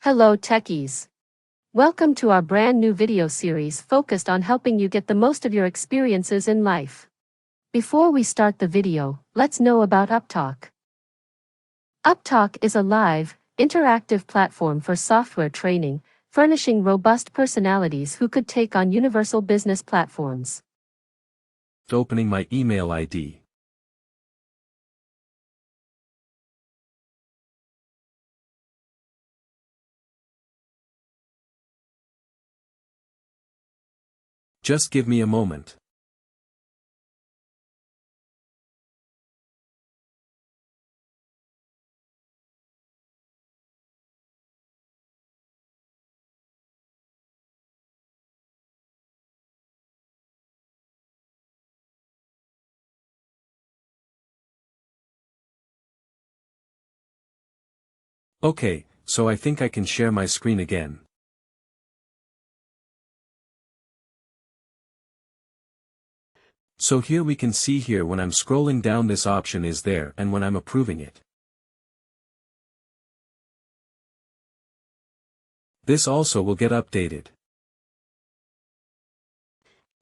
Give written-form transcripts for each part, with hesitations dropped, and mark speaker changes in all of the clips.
Speaker 1: Hello techies. Welcome to our brand new video series focused on helping you get the most of your experiences in life. Before we start the video, let's know about Upptalk. Upptalk is a live, interactive platform for software training, furnishing robust personalities who could take on universal business platforms.
Speaker 2: Opening my email ID. Just give me a moment. Okay, so I think I can share my screen again. So here we can see here when I'm scrolling down this option is there and when I'm approving it. This also will get updated.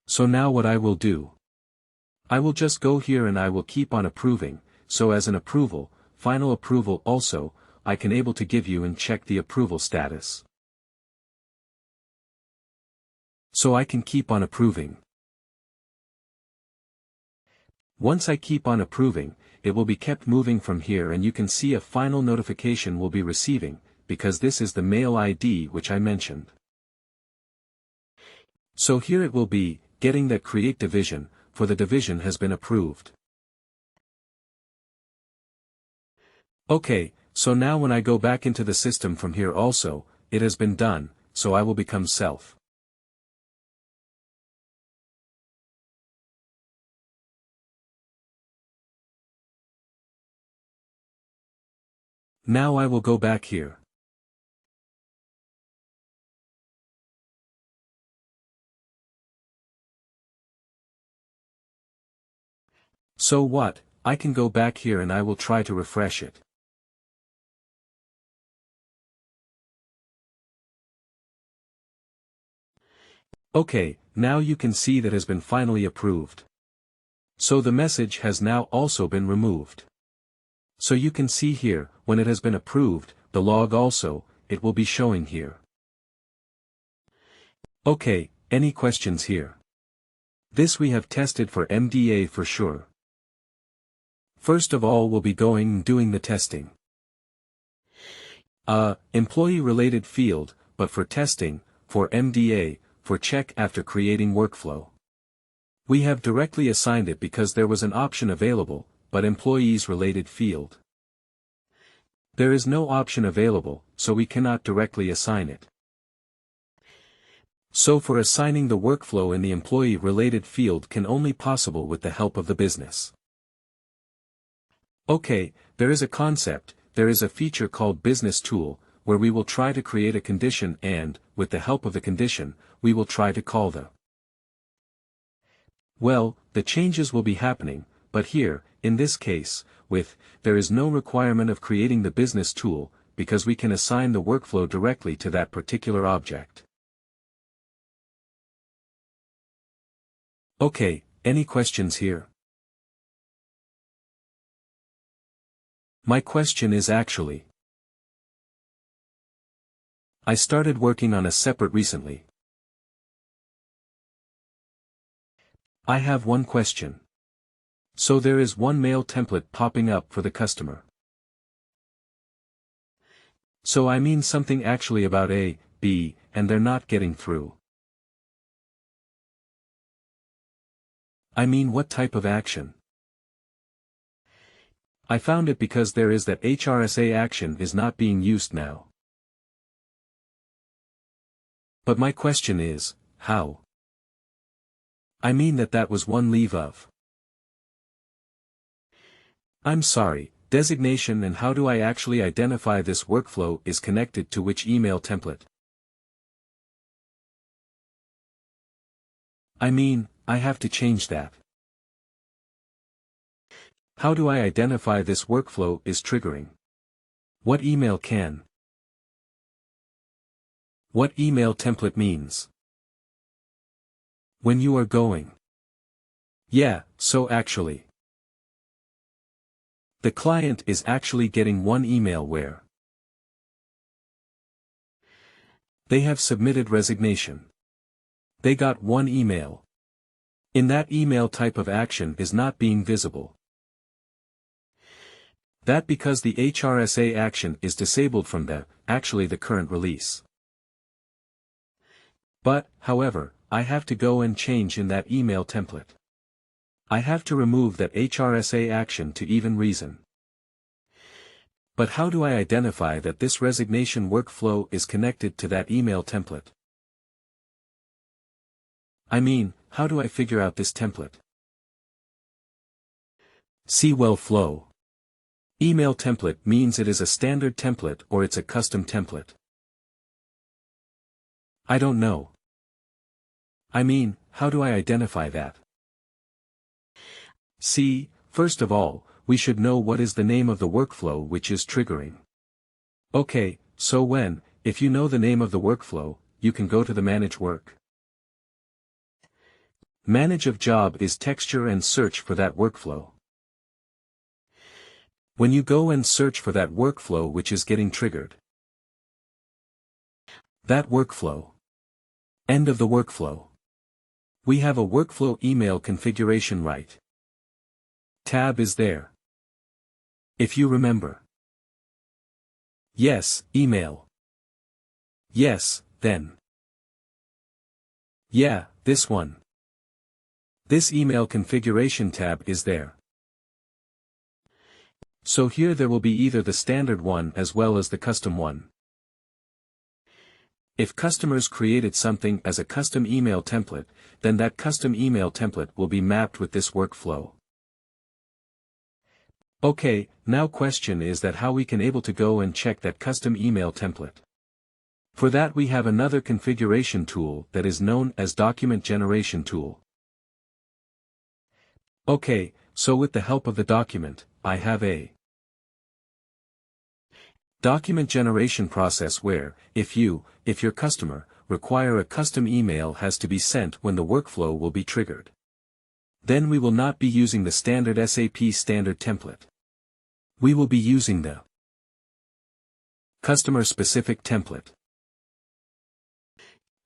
Speaker 2: So now what I will do. I will just go here and I will keep on approving, so as an approval, final approval also, I can able to give you and check the approval status. So I can keep on approving. Once I keep on approving, it will be kept moving from here and you can see a final notification will be receiving, because this is the mail ID which I mentioned. So here it will be, getting that create division, for the division has been approved. Okay, so now when I go back into the system from here also, it has been done, so I will become self. Now I will go back here. So what, I can go back here and I will try to refresh it. Okay, now you can see that has been finally approved. So the message has now also been removed. So you can see here, when it has been approved, the log also, it will be showing here. Okay, any questions here? This we have tested for MDA for sure. First of all we'll be going and doing the testing. Employee related field, but for testing, for MDA, for check after creating workflow. We have directly assigned it because there was an option available, but employees related field. There is no option available, so we cannot directly assign it. So for assigning the workflow in the employee related field can only possible with the help of the business. Okay, there is a concept, there is a feature called business tool, where we will try to create a condition and, with the help of the condition, we will try to call the. Well, the changes will be happening, but here, in this case, there is no requirement of creating the business tool, because we can assign the workflow directly to that particular object. Okay, any questions here? My question is actually. I started working on a separate recently. I have one question. So there is one mail template popping up for the customer. So I mean something actually about A, B, and they're not getting through. I mean what type of action? I found it because there is that HRSA action is not being used now. But my question is, how? I mean that was one leave of. I'm sorry, designation and how do I actually identify this workflow is connected to which email template? I mean, I have to change that. How do I identify this workflow is triggering? What email can? What email template means. When you are going. Yeah, so actually. The client is actually getting one email where they have submitted resignation. They got one email. In that email type of action is not being visible. That because the HRSA action is disabled from actually the current release. But, however, I have to go and change in that email template. I have to remove that HRSA action to even reason. But how do I identify that this resignation workflow is connected to that email template? I mean, how do I figure out this template? See well flow. Email template means it is a standard template or it's a custom template. I don't know. I mean, how do I identify that? See, first of all, we should know what is the name of the workflow which is triggering. Okay, so if you know the name of the workflow, you can go to the Manage Work. Manage of job is texture and search for that workflow. When you go and search for that workflow which is getting triggered. That workflow. End of the workflow. We have a workflow email configuration right. Tab is there. If you remember. Yes, email. Yes, then. Yeah, this one. This email configuration tab is there. So here there will be either the standard one as well as the custom one. If customers created something as a custom email template, then that custom email template will be mapped with this workflow. Okay, now question is that how we can able to go and check that custom email template. For that we have another configuration tool that is known as document generation tool. Okay, so with the help of the document, I have a document generation process where, if your customer, require a custom email has to be sent when the workflow will be triggered. Then we will not be using the standard SAP standard template. We will be using the customer-specific template.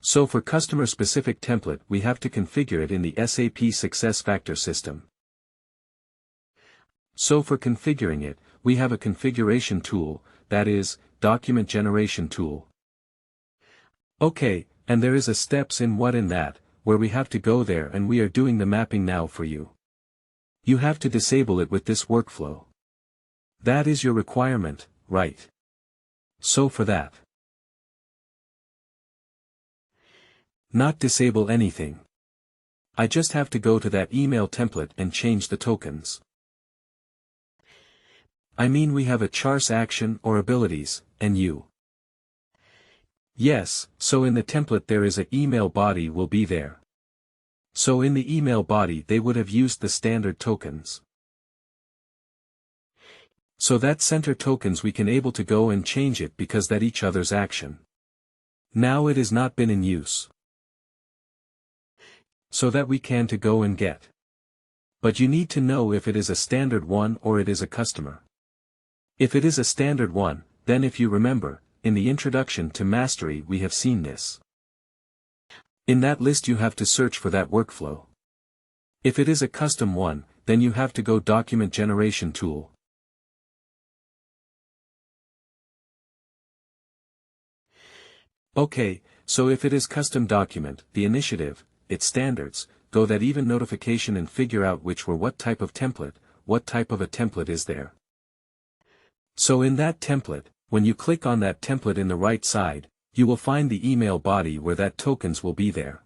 Speaker 2: So for customer-specific template we have to configure it in the SAP SuccessFactors system. So for configuring it, we have a configuration tool, that is, document generation tool. Okay, and there is a steps in what in that, where we have to go there and we are doing the mapping now for you. You have to disable it with this workflow. That is your requirement, right? So for that. Not disable anything. I just have to go to that email template and change the tokens. I mean we have a char's action or abilities, and you. Yes, so in the template there is a email body will be there. So in the email body they would have used the standard tokens. So that center tokens we can able to go and change it because that each other's action. Now it is not been in use. So that we can to go and get. But you need to know if it is a standard one or it is a customer. If it is a standard one, then if you remember, in the introduction to mastery we have seen this. In that list you have to search for that workflow. If it is a custom one, then you have to go document generation tool. Okay, so if it is custom document, the initiative, its standards, go that even notification and figure out which were what type of template, what type of a template is there. So in that template, when you click on that template in the right side, you will find the email body where that tokens will be there.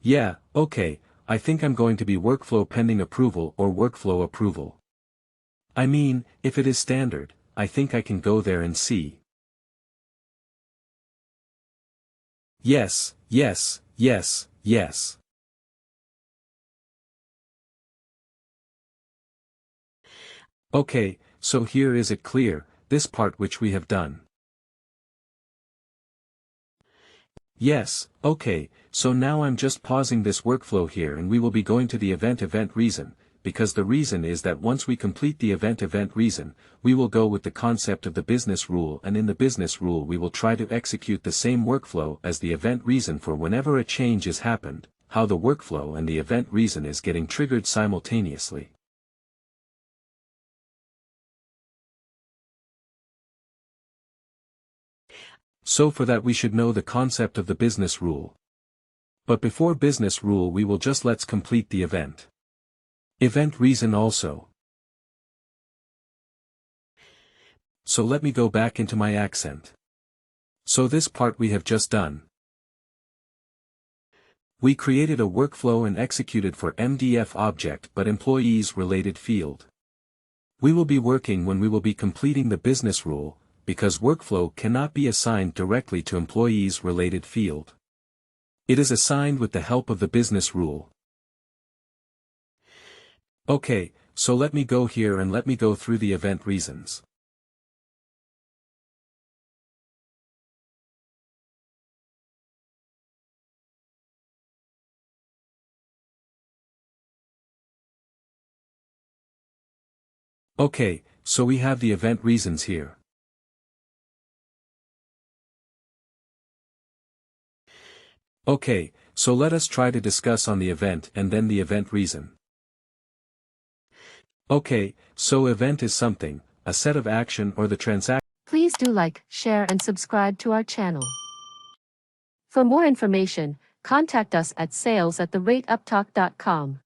Speaker 2: Yeah, okay, I think I'm going to be workflow pending approval or workflow approval. I mean, if it is standard, I think I can go there and see. Yes, yes, yes, yes. Okay, so here is it clear, this part which we have done. Yes, okay, so now I'm just pausing this workflow here and we will be going to the event reason, because the reason is that once we complete the event reason, we will go with the concept of the business rule, and in the business rule we will try to execute the same workflow as the event reason for whenever a change is happened, how the workflow and the event reason is getting triggered simultaneously. So for that we should know the concept of the business rule. But before business rule we will just let's complete the event reason also. So let me go back into my accent. So this part we have just done. We created a workflow and executed for MDF object but employees related field. We will be working when we will be completing the business rule, because workflow cannot be assigned directly to employees related field. It is assigned with the help of the business rule. Okay, so let me go here and let me go through the event reasons. Okay, so we have the event reasons here. Okay, so let us try to discuss on the event and then the event reason. Okay, so event is something, a set of action or the transaction.
Speaker 1: Please do like, share and subscribe to our channel. For more information, contact us at sales@uptalk.com.